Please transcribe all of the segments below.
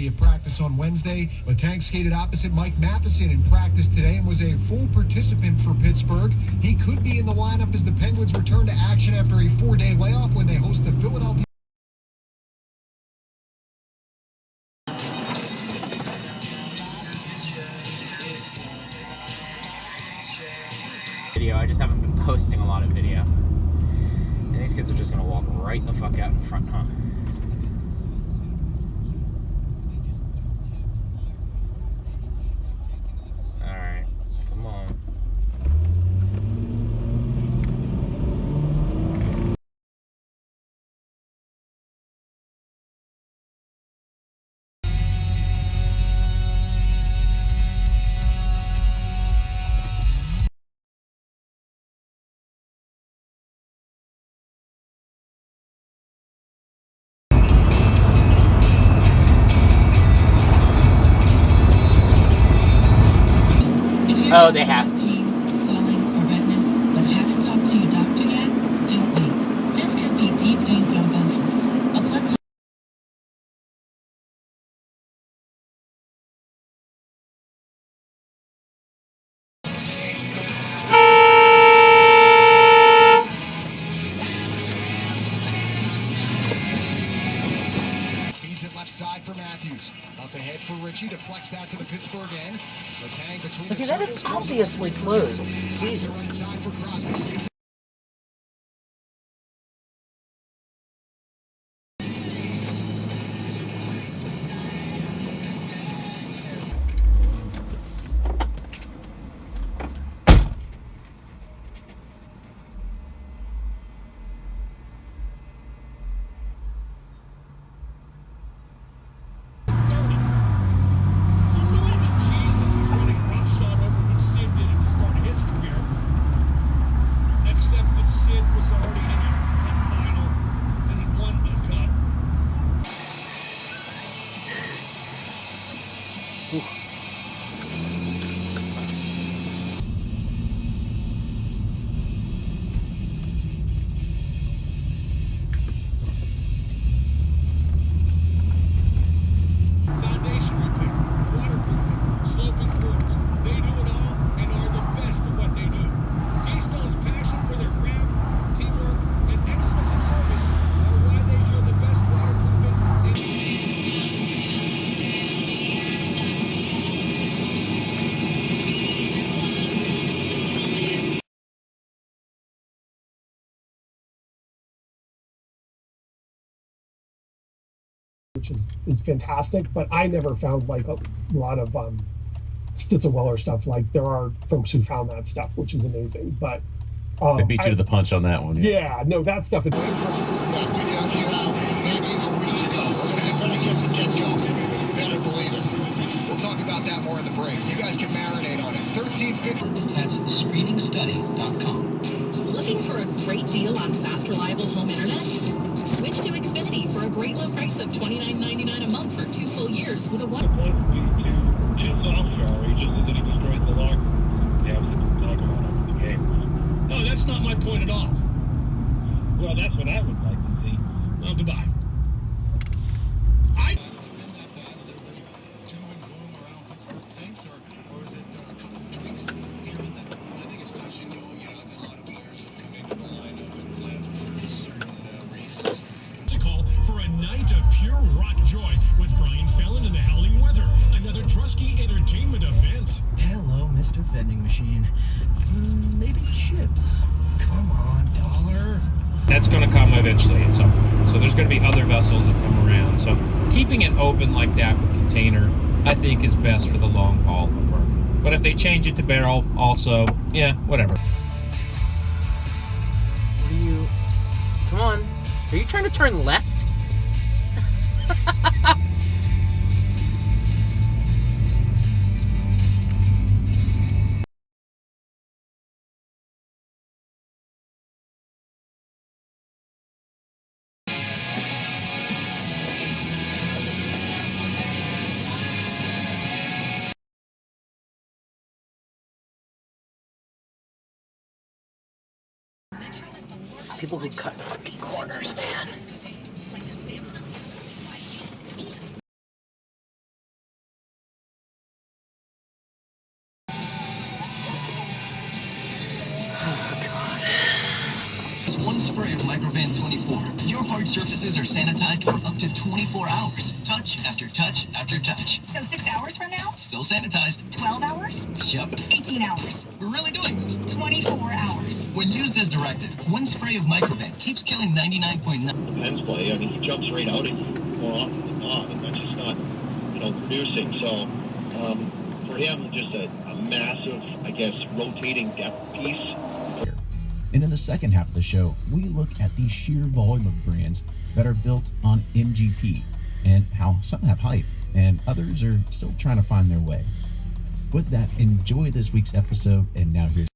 At practice on Wednesday, Letang skated opposite Mike Matheson in practice today and was a full participant for Pittsburgh. He could be in the lineup as the Penguins return to action after a 4-day layoff when they host the Philadelphia. I just haven't been posting a lot of video. And these kids are just gonna walk right the fuck out in front, huh? Alright, come on. Oh, they have. Swelling or redness, but haven't talked to your doctor yet? Don't wait. This could be deep vein thrombosis. A blood Feeds it left side for Matthews. Up ahead for Richie, deflects that to the Pittsburgh end. Letang between Okay, that is obviously closed. Jesus. side for Crosby. Which is fantastic, but I never found like a lot of Stitzel-Weller stuff like there are folks who found that stuff, which is amazing. But they beat you to the punch on that one. Yeah, no, that stuff is. Maybe a week to go, so you better get to get going. Better believe it. We'll talk about that more in the break. You guys can marinate on it. 1350. That's screeningstudy.com. Looking for a great deal on fast, reliable home internet? Switch to Xfinity for a great low price of $29.99 a month for 2 full years with a one. Two soft regions and then he destroyed the log. Yeah, I was talking about the game. No, that's not my point at all. Well, that's what I would like to see. Well, goodbye. Night of pure rock joy with Brian Fallon and the Howling Weather. Another Drusky entertainment event. Hello, Mr. Vending Machine. Maybe chips. Come on, dollar. That's going to come eventually at some point. So there's going to be other vessels that come around. So keeping it open like that with container, I think is best for the long haul work. But if they change it to barrel, also, yeah, whatever. What are you... Come on. Are you trying to turn left? People who cut fucking corners, man. surfaces are sanitized for up to 24 hours. Touch after touch after touch. So 6 hours from now? Still sanitized. 12 hours? Yep. 18 hours? We're really doing this. 24 hours. When used as directed, one spray of Microban keeps killing 99.9. Depends play. I mean, he jumps right out at you more often than not, and that's just not, producing. So, for him, just a massive, I guess, rotating depth piece. And in the second half of the show, we look at the sheer volume of brands that are built on MGP and how some have hype and others are still trying to find their way. With that, enjoy this week's episode, and now here's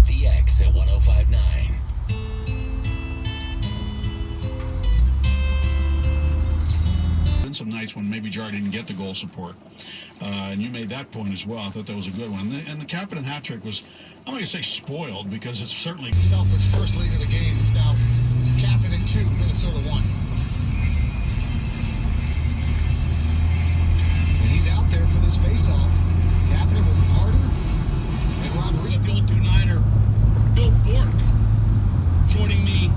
The X at 105.9. Been some nights when maybe Jar didn't get the goal support, and you made that point as well. I thought that was a good one. And the Kapanen hat trick was, I'm not going to say spoiled, because it's certainly Himself his first lead of the game. It's now Kapanen 2, Minnesota 1. And he's out there for this face-off. Kapanen with Carter and Rodriguez. The old two-nighter, Bill Bork, joining me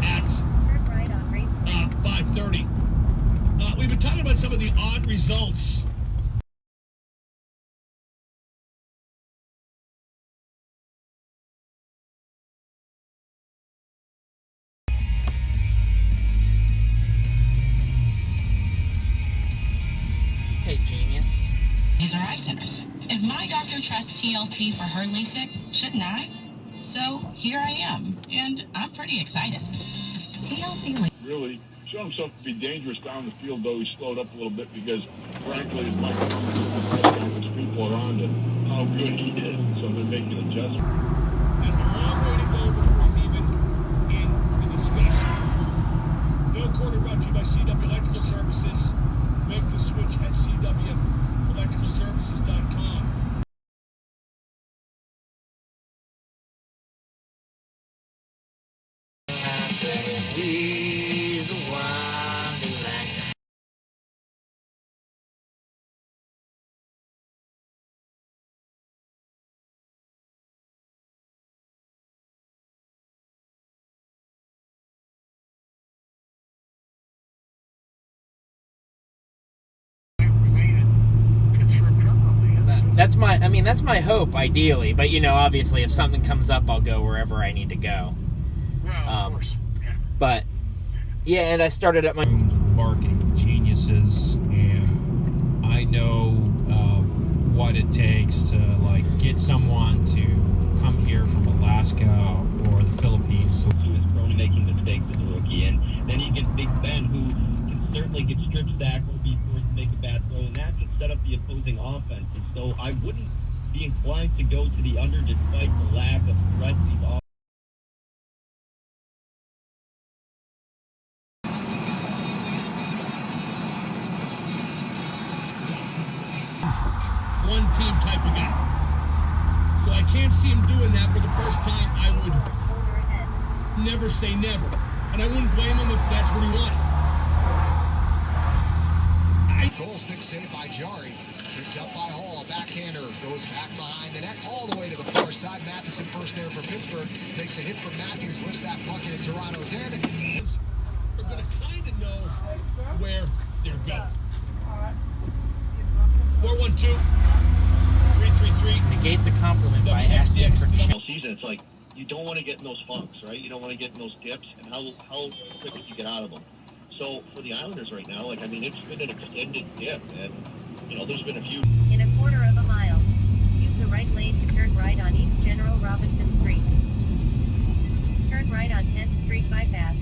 at Turn right on race. 5:30. We've been talking about some of the odd results. Hey, genius. These are eye centers. If my doctor trusts TLC for her LASIK, shouldn't I? So here I am, and I'm pretty excited. TLC Really shown himself to be dangerous down the field, though he slowed up a little bit because, frankly, his his people around him, how good he is. So they're making adjustments. There's a long way to go before he's even in the discussion. No quarter brought to you by CW Electrical Services. Make the switch at CWElectricalServices.com. He's the one who likes. That's my hope, ideally. But obviously, if something comes up, I'll go wherever I need to go. Well, of course. Yeah. But yeah, and I started at my barking geniuses, and I know what it takes to get someone to come here from Alaska or the Philippines. He was prone to making mistakes as a rookie, and then you get Big Ben, who can certainly get strip sacked or be forced to make a bad throw, and that can set up the opposing offense. And so I wouldn't be inclined to go to the under despite the lack of threat these offenses. One team type of guy. So I can't see him doing that for the first time. I would never say never. And I wouldn't blame him if that's what he wanted. Goal stick saved by Jari. Kicked up by Hall. A backhander goes back behind the net all the way to the far side. Matheson first there for Pittsburgh. Takes a hit from Matthews. Lifts that puck into Toronto's end. We're going to kind of know where they're going. 412-333. negate the compliment by asking for change. Season, it's like you don't want to get in those funks, right? You don't want to get in those dips, and how quick did you get out of them? So for the Islanders right now, it's been an extended dip, and there's been a few. In a quarter of a mile, use the right lane to turn right on East General Robinson Street. Turn right on 10th Street bypass.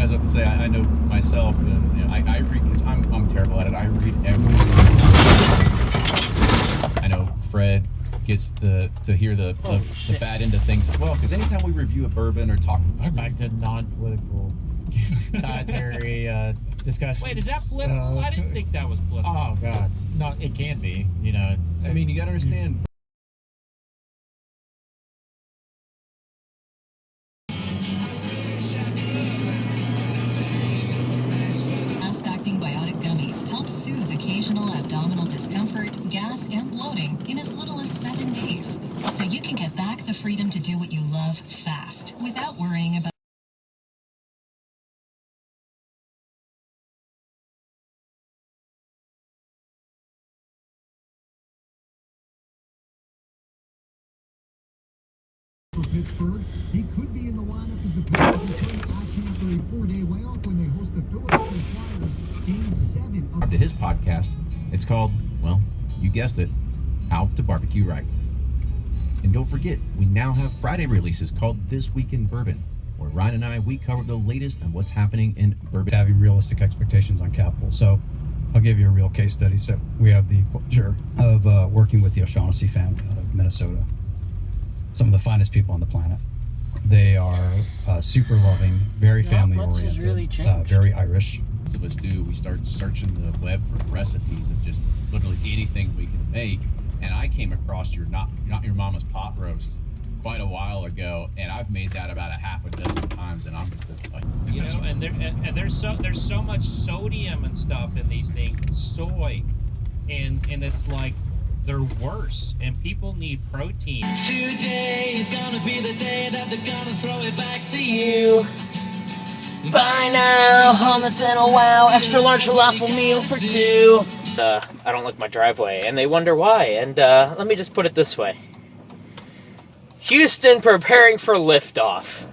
guys have to say. I know myself, and you know, I read because I'm terrible at it. I read every single. I know Fred gets to hear the bad end of things as well. Because anytime we review a bourbon or talk back to non-political dietary discussion. Wait, is that political? I didn't think that was political. Oh God, no, it can be. You know, I mean, you got to understand. Fast-acting biotic gummies help soothe occasional abdominal discomfort, gas, and bloating in as little as 7 days. So you can get back the freedom to do what you love fast without worrying about For Pittsburgh, he could be in the lineup as the Penguins return to action after a 4-day layoff when they host the Philadelphia Flyers. Game 7 of To his podcast, it's called, well, you guessed it, How to Barbecue Right. And don't forget, we now have Friday releases called This Week in Bourbon, where Ryan and I, we cover the latest on what's happening in bourbon. Having realistic expectations on capital. So I'll give you a real case study. So we have the pleasure of working with the O'Shaughnessy family out of Minnesota. Some of the finest people on the planet. They are super loving, very family oriented, really very Irish. Most of us do. We start searching the web for recipes of just literally anything we can make. And I came across your not your mama's pot roast quite a while ago, and I've made that about a half a dozen times, and I'm just like, You know, and there's so much sodium and stuff in these things, soy, and it's like they're worse, and people need protein. Today is gonna be the day that they're gonna throw it back to you. Buy now, hummus and a wow, extra large falafel meal for 2. I don't like my driveway, and they wonder why. And let me just put it this way: Houston preparing for liftoff.